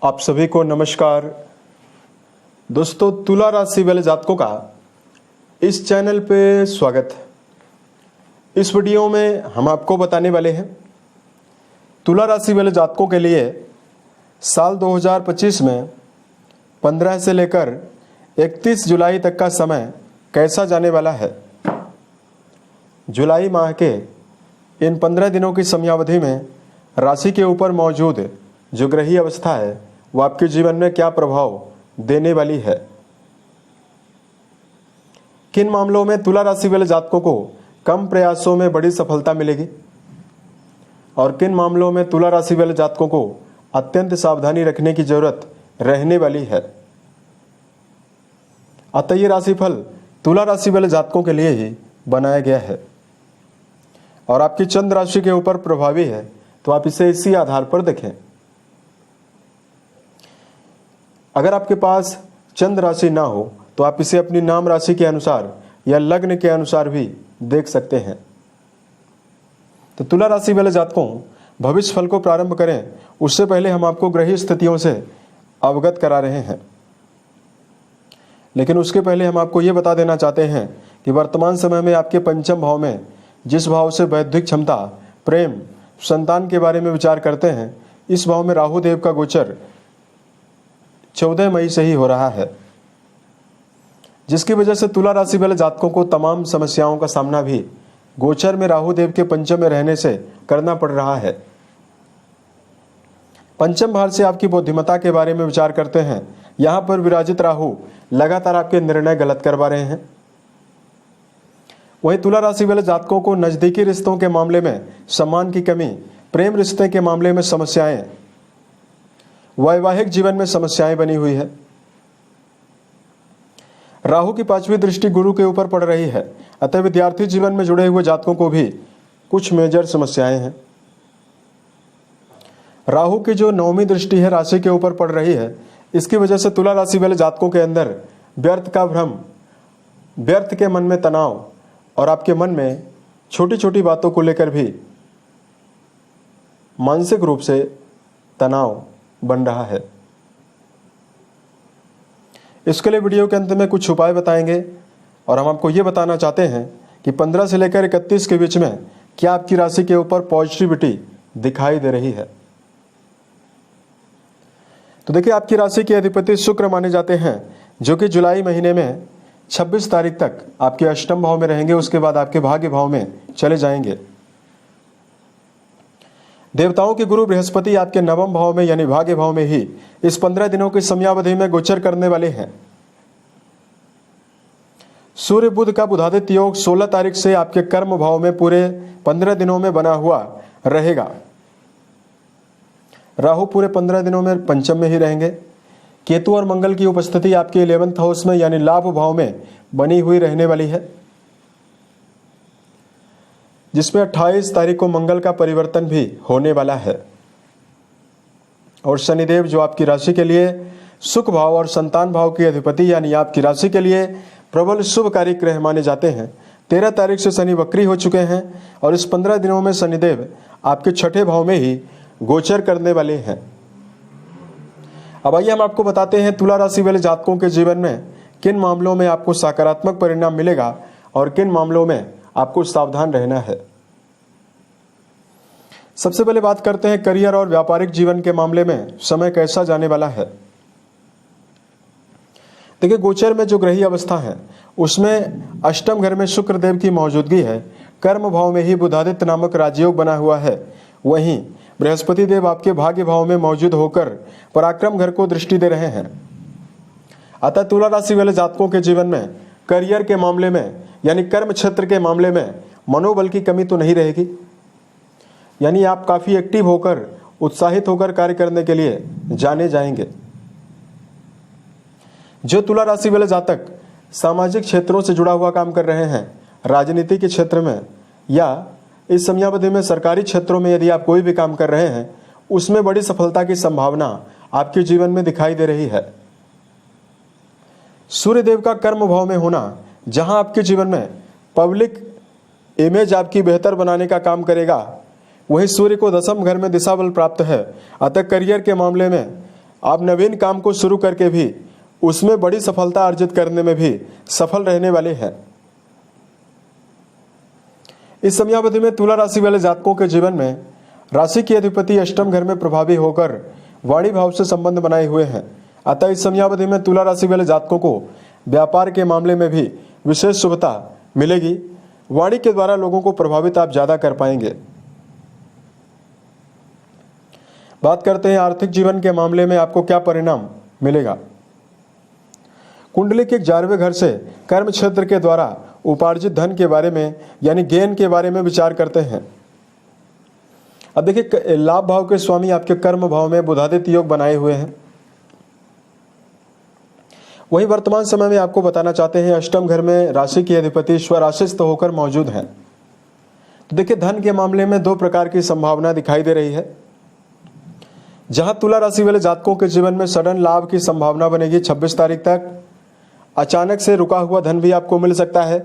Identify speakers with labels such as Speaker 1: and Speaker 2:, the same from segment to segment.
Speaker 1: आप सभी को नमस्कार। दोस्तों, तुला राशि वाले जातकों का इस चैनल पे स्वागत है। इस वीडियो में हम आपको बताने वाले हैं तुला राशि वाले जातकों के लिए साल 2025 में 15 से लेकर 31 जुलाई तक का समय कैसा जाने वाला है। जुलाई माह के इन 15 दिनों की समयावधि में राशि के ऊपर मौजूद जो ग्रही अवस्था है वो आपके जीवन में क्या प्रभाव देने वाली है। किन मामलों में तुला राशि वाले जातकों को कम प्रयासों में बड़ी सफलता मिलेगी और किन मामलों में तुला राशि वाले जातकों को अत्यंत सावधानी रखने की जरूरत रहने वाली है। अतः ये राशिफल तुला राशि वाले जातकों के लिए ही बनाया गया है और आपकी चंद्र राशि के ऊपर प्रभावी है, तो आप इसे इसी आधार पर देखें। अगर आपके पास चंद्र राशि ना हो तो आप इसे अपनी नाम राशि के अनुसार या लग्न के अनुसार भी देख सकते हैं। तो तुला राशि वाले जातकों, भविष्य फल को प्रारंभ करें उससे पहले हम आपको ग्रही स्थितियों से अवगत करा रहे हैं। लेकिन उसके पहले हम आपको ये बता देना चाहते हैं कि वर्तमान समय में आपके पंचम भाव में जिस भाव से बौद्धिक क्षमता, प्रेम, संतान के बारे में विचार करते हैं, इस भाव में राहु देव का गोचर 14 मई से ही हो रहा है, जिसकी वजह से तुला राशि वाले जातकों को तमाम समस्याओं का सामना भी गोचर में राहु देव के पंचम में रहने से करना पड़ रहा है। पंचम भाव से आपकी बुद्धिमत्ता के बारे में विचार करते हैं। यहां पर विराजित राहु लगातार आपके निर्णय गलत करवा रहे हैं। वहीं तुला राशि वाले जातकों को नजदीकी रिश्तों के मामले में सम्मान की कमी, प्रेम रिश्ते के मामले में समस्याएं, वैवाहिक जीवन में समस्याएं बनी हुई है। राहु की 5वीं दृष्टि गुरु के ऊपर पड़ रही है, अतः विद्यार्थी जीवन में जुड़े हुए जातकों को भी कुछ मेजर समस्याएं हैं। राहु की जो 9वीं दृष्टि है राशि के ऊपर पड़ रही है, इसकी वजह से तुला राशि वाले जातकों के अंदर व्यर्थ का भ्रम, व्यर्थ के मन में तनाव और आपके मन में छोटी छोटी बातों को लेकर भी मानसिक रूप से तनाव बन रहा है। इसके लिए वीडियो के अंत में कुछ उपाय बताएंगे और हम आपको ये बताना चाहते हैं कि 15 से लेकर 31 के बीच में क्या आपकी राशि के ऊपर पॉजिटिविटी दिखाई दे रही है। तो देखिए, आपकी राशि के अधिपति शुक्र माने जाते हैं, जो कि जुलाई महीने में 26 तारीख तक आपके अष्टम भाव में रहेंगे। उसके बाद आपके भाग्य भाव में चले जाएंगे। देवताओं के गुरु बृहस्पति आपके नवम भाव में यानी भाग्य भाव में ही इस 15 दिनों की समयावधि में गोचर करने वाले हैं। सूर्य बुध का बुधादित्य योग 16 तारीख से आपके कर्म भाव में पूरे 15 दिनों में बना हुआ रहेगा। राहु पूरे 15 दिनों में पंचम में ही रहेंगे। केतु और मंगल की उपस्थिति आपके 11th हाउस में यानी लाभ भाव में बनी हुई रहने वाली है, जिसमें 28 तारीख को मंगल का परिवर्तन भी होने वाला है। और शनिदेव जो आपकी राशि के लिए सुख भाव और संतान भाव के अधिपति यानी आपकी राशि के लिए प्रबल शुभकारी ग्रह माने जाते हैं, 13 तारीख से शनि वक्री हो चुके हैं और इस 15 दिनों में शनिदेव आपके 6ठे भाव में ही गोचर करने वाले हैं। अब आइए हम आपको बताते हैं तुला राशि वाले जातकों के जीवन में किन मामलों में आपको सकारात्मक परिणाम मिलेगा और किन मामलों में आपको सावधान रहना है। सबसे पहले बात करते हैं करियर और व्यापारिक जीवन के मामले में समय कैसा जाने वाला है। देखिए, गोचर में जो ग्रही अवस्था है उसमें अष्टम घर में शुक्र देव की मौजूदगी है। कर्म भाव में ही बुधादित्य नामक राजयोग बना हुआ है। वहीं बृहस्पति देव आपके भाग्य भाव में मौजूद होकर पराक्रम घर को दृष्टि दे रहे हैं। अतः तुला राशि वाले जातकों के जीवन में करियर के मामले में यानी कर्म क्षेत्र के मामले में मनोबल की कमी तो नहीं रहेगी, यानी आप काफी एक्टिव होकर, उत्साहित होकर कार्य करने के लिए जाने जाएंगे। जो तुला राशि वाले जातक सामाजिक क्षेत्रों से जुड़ा हुआ काम कर रहे हैं, राजनीति के क्षेत्र में या इस समयावधि में सरकारी क्षेत्रों में यदि आप कोई भी काम कर रहे हैं, उसमें बड़ी सफलता की संभावना आपके जीवन में दिखाई दे रही है। सूर्य देव का कर्म भाव में होना, जहां आपके जीवन में पब्लिक इमेज आपकी बेहतर बनाने का काम करेगा, वहीं सूर्य को 10वें घर में दिशा बल प्राप्त है। अतः करियर के मामले में आप नवीन काम को शुरू करके भी उसमें बड़ी सफलता अर्जित करने में भी सफल रहने वाले हैं। इस समयावधि में तुला राशि वाले जातकों के जीवन में राशि की अधिपति अष्टम घर में प्रभावी होकर वाणी भाव से संबंध बनाए हुए हैं। अतः इस समयावधि में तुला राशि वाले जातकों को व्यापार के मामले में भी विशेष शुभता मिलेगी। वाणी के द्वारा लोगों को प्रभावित आप ज्यादा कर पाएंगे। बात करते हैं आर्थिक जीवन के मामले में आपको क्या परिणाम मिलेगा। कुंडली के 11वें घर से कर्म क्षेत्र के द्वारा उपार्जित धन के बारे में यानी गेन के बारे में विचार करते हैं। अब देखिए, लाभ भाव के स्वामी आपके कर्म भाव में बुधादित्य योग बनाए हुए हैं। वही वर्तमान समय में आपको बताना चाहते हैं अष्टम घर में राशि की अधिपति स्वराशिस्थ होकर मौजूद हैं। तो देखिए, धन के मामले में दो प्रकार की संभावना दिखाई दे रही है। जहां तुला राशि वाले जातकों के जीवन में सडन लाभ की संभावना बनेगी 26 तारीख तक। अचानक से रुका हुआ धन भी आपको मिल सकता है।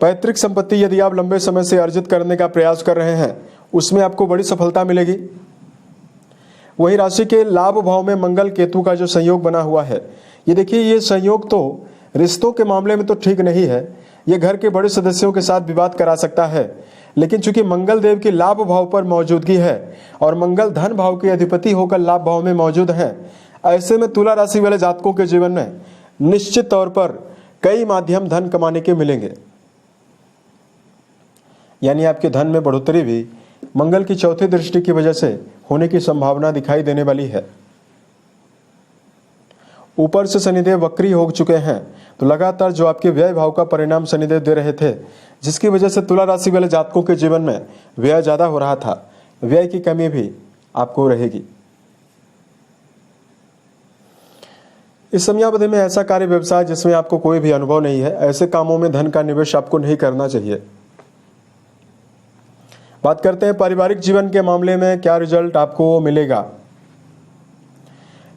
Speaker 1: पैतृक संपत्ति यदि आप लंबे समय से अर्जित करने का प्रयास कर रहे हैं उसमें आपको बड़ी सफलता मिलेगी। वही राशि के लाभ भाव में मंगल केतु का जो संयोग बना हुआ है, ये देखिए, ये संयोग तो रिश्तों के मामले में तो ठीक नहीं है। ये घर के बड़े सदस्यों के साथ विवाद करा सकता है। लेकिन चूंकि मंगल देव की लाभ भाव पर मौजूदगी है और मंगल धन भाव के अधिपति होकर लाभ भाव में मौजूद हैं, ऐसे में तुला राशि वाले जातकों के जीवन में निश्चित तौर पर कई माध्यम धन कमाने के मिलेंगे। यानी आपके धन में बढ़ोतरी भी मंगल की चौथी दृष्टि की वजह से होने की संभावना दिखाई देने वाली है। ऊपर से शनिदेव वक्री हो चुके हैं, तो लगातार जो आपके व्यय भाव का परिणाम शनिदेव दे रहे थे, जिसकी वजह से तुला राशि वाले जातकों के जीवन में व्यय ज्यादा हो रहा था, व्यय की कमी भी आपको रहेगी। इस समयावधि में ऐसा कार्य व्यवसाय जिसमें आपको कोई भी अनुभव नहीं है, ऐसे कामों में धन का निवेश आपको नहीं करना चाहिए। बात करते हैं पारिवारिक जीवन के मामले में क्या रिजल्ट आपको मिलेगा।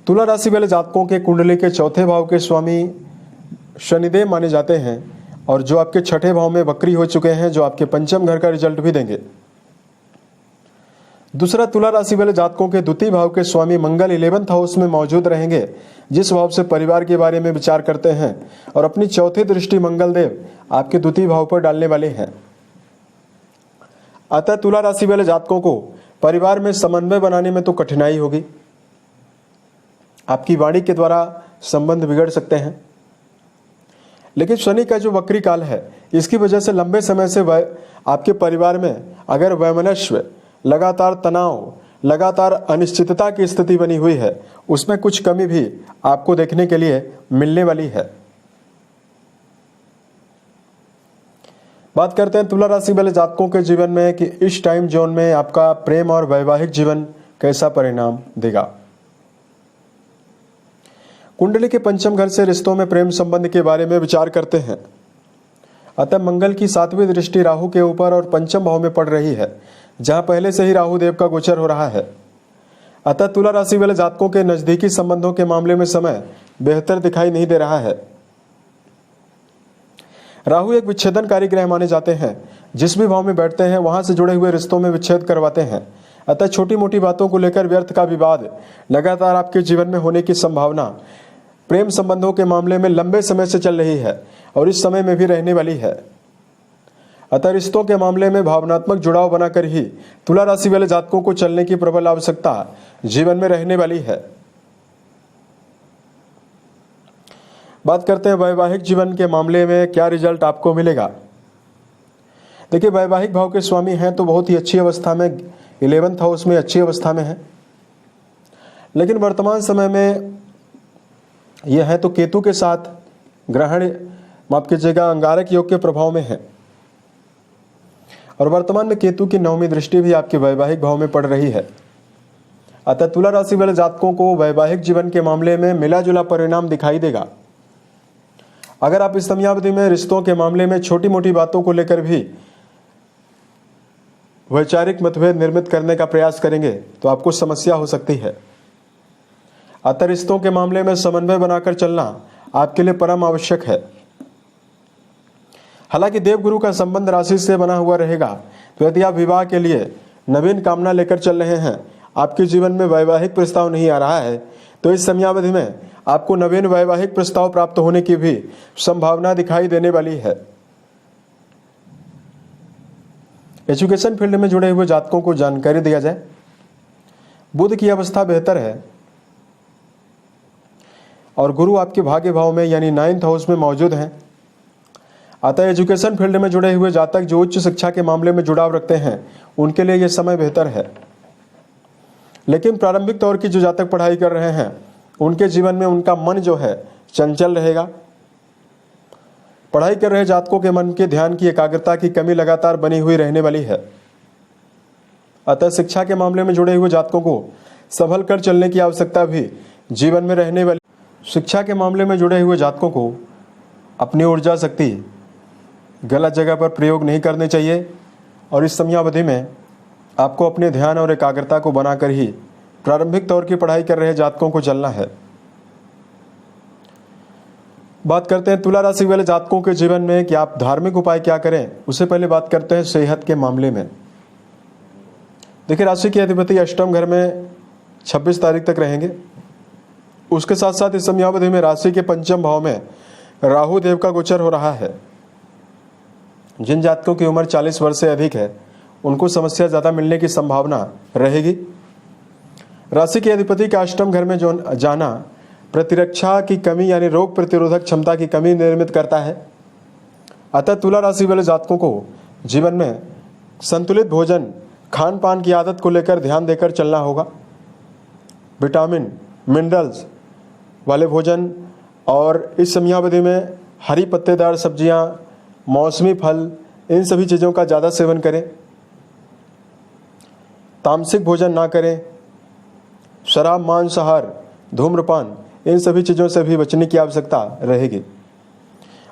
Speaker 1: तुला राशि वाले जातकों के कुंडली के चौथे भाव के स्वामी शनिदेव माने जाते हैं और जो आपके छठे भाव में वक्री हो चुके हैं, जो आपके पंचम घर का रिजल्ट भी देंगे। दूसरा, तुला राशि वाले जातकों के द्वितीय भाव के स्वामी मंगल 11th हाउस में मौजूद रहेंगे, जिस भाव से परिवार के बारे में विचार करते हैं, और अपनी चौथी दृष्टि मंगल देव आपके द्वितीय भाव पर डालने वाले हैं। अतः तुला राशि वाले जातकों को परिवार में समन्वय बनाने में तो कठिनाई होगी। आपकी वाणी के द्वारा संबंध बिगड़ सकते हैं। लेकिन शनि का जो वक्री काल है, इसकी वजह से लंबे समय से आपके परिवार में अगर वैमनस्य, लगातार तनाव, लगातार अनिश्चितता की स्थिति बनी हुई है, उसमें कुछ कमी भी आपको देखने के लिए मिलने वाली है। बात करते हैं तुला राशि वाले जातकों के जीवन में कि इस टाइम जोन में आपका प्रेम और वैवाहिक जीवन कैसा परिणाम देगा। कुंडली के पंचम घर से रिश्तों में प्रेम संबंध के बारे में विचार करते हैं। अतः मंगल की 7वीं दृष्टि राहु के ऊपर और पंचम भाव में पड़ रही है, जहां पहले से ही राहु देव का गोचर हो रहा है। अतः तुला राशि वाले जातकों के नजदीकी संबंधों के मामले में समय बेहतर दिखाई नहीं दे रहा है। राहु एक विच्छेदनकारी ग्रह माने जाते हैं, जिस भी भाव में बैठते हैं वहां से जुड़े हुए रिश्तों में विच्छेद करवाते हैं। अतः छोटी मोटी बातों को लेकर व्यर्थ का विवाद लगातार आपके जीवन में होने की संभावना प्रेम संबंधों के मामले में लंबे समय से चल रही है और इस समय में भी रहने वाली है। अतः रिश्तों के मामले में भावनात्मक जुड़ाव बनाकर ही तुला राशि वाले जातकों को चलने की प्रबल आवश्यकता जीवन में रहने वाली है। बात करते हैं वैवाहिक जीवन के मामले में क्या रिजल्ट आपको मिलेगा। देखिए, वैवाहिक भाव के स्वामी हैं तो बहुत ही अच्छी अवस्था में, 11th हाउस में अच्छी अवस्था में है। लेकिन वर्तमान समय में यह है तो केतु के साथ ग्रहण, माफ कीजिएगा, अंगारक योग के प्रभाव में है। और वर्तमान में केतु की 9वीं दृष्टि भी आपके वैवाहिक भाव में पड़ रही है। अतः तुला राशि वाले जातकों को वैवाहिक जीवन के मामले में मिला जुला परिणाम दिखाई देगा। अगर आप इस समयावधि में रिश्तों के मामले में छोटी मोटी बातों को लेकर भी वैचारिक मतभेद निर्मित करने का प्रयास करेंगे तो आपको समस्या हो सकती है। अतः रिश्तों के मामले में समन्वय बनाकर चलना आपके लिए परम आवश्यक है। हालांकि देवगुरु का संबंध राशि से बना हुआ रहेगा, तो यदि आप विवाह के लिए नवीन कामना लेकर चल रहे हैं, आपके जीवन में वैवाहिक प्रस्ताव नहीं आ रहा है तो इस समयावधि में आपको नवीन वैवाहिक प्रस्ताव प्राप्त होने की भी संभावना दिखाई देने वाली है। एजुकेशन फील्ड में जुड़े हुए जातकों को जानकारी दिया जाए। बुध की अवस्था बेहतर है और गुरु आपके भाग्य भाव में यानी 9th हाउस में मौजूद हैं। अतः एजुकेशन फील्ड में जुड़े हुए जातक जो उच्च शिक्षा के मामले में जुड़ाव रखते हैं उनके लिए यह समय बेहतर है। लेकिन प्रारंभिक तौर की जो जातक पढ़ाई कर रहे हैं उनके जीवन में उनका मन जो है चंचल रहेगा। पढ़ाई कर रहे जातकों के मन के ध्यान की एकाग्रता की कमी लगातार बनी हुई रहने वाली है। अतः शिक्षा के मामले में जुड़े हुए जातकों को संभल कर चलने की आवश्यकता भी जीवन में रहने वाली। शिक्षा के मामले में जुड़े हुए जातकों को अपनी ऊर्जा शक्ति गलत जगह पर प्रयोग नहीं करनी चाहिए और इस समयावधि में आपको अपने ध्यान और एकाग्रता को बनाकर ही प्रारंभिक तौर की पढ़ाई कर रहे जातकों को चलना है। बात करते हैं तुला राशि वाले जातकों के जीवन में कि आप धार्मिक उपाय क्या करें। उससे पहले बात करते हैं सेहत के मामले में। देखिए, राशि के अधिपति अष्टम घर में 26 तारीख तक रहेंगे। उसके साथ साथ इस समयावधि में राशि के पंचम भाव में राहु देव का गोचर हो रहा है। जिन जातकों की उम्र 40 वर्ष से अधिक है उनको समस्या ज़्यादा मिलने की संभावना रहेगी। राशि के अधिपति का अष्टम घर में जो जाना प्रतिरक्षा की कमी यानी रोग प्रतिरोधक क्षमता की कमी निर्मित करता है। अतः तुला राशि वाले जातकों को जीवन में संतुलित भोजन खान पान की आदत को लेकर ध्यान देकर चलना होगा। विटामिन मिनरल्स वाले भोजन और इस समयावधि में हरी पत्तेदार सब्जियां, मौसमी फल, इन सभी चीज़ों का ज़्यादा सेवन करें। तामसिक भोजन ना करें। शराब, मांसाहार, धूम्रपान, इन सभी चीज़ों से भी बचने की आवश्यकता रहेगी।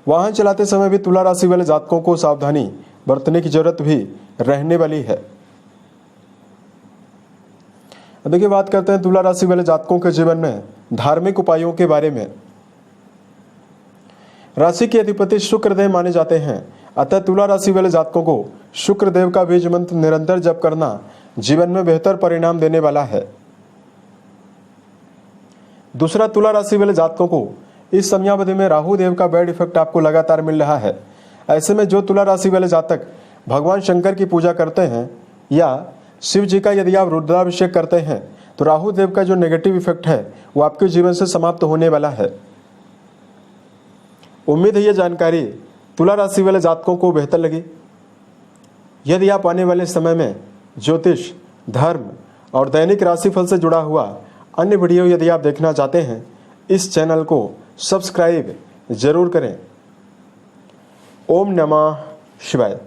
Speaker 1: वाहन चलाते समय भी तुला राशि वाले जातकों को सावधानी बरतने की जरूरत भी रहने वाली है। देखिए, बात करते हैं तुला राशि वाले जातकों के जीवन में धार्मिक उपायों के बारे में। राशि के अधिपति शुक्रदेव माने जाते हैं। अतः तुला राशि वाले जातकों को शुक्रदेव का बीज मंत्र निरंतर जप करना जीवन में बेहतर परिणाम देने वाला है। दूसरा, तुला राशि वाले जातकों को इस समयावधि में राहु देव का बैड इफेक्ट आपको लगातार मिल रहा है। ऐसे में जो तुला राशि वाले जातक भगवान शंकर की पूजा करते हैं या शिव जी का यदि आप रुद्राभिषेक करते हैं तो राहु देव का जो नेगेटिव इफेक्ट है वो आपके जीवन से समाप्त होने वाला है। उम्मीद है ये जानकारी तुला राशि वाले जातकों को बेहतर लगी। यदि आप आने वाले समय में ज्योतिष, धर्म और दैनिक राशिफल से जुड़ा हुआ अन्य वीडियो यदि आप देखना चाहते हैं, इस चैनल को सब्सक्राइब जरूर करें। ओम नमः शिवाय।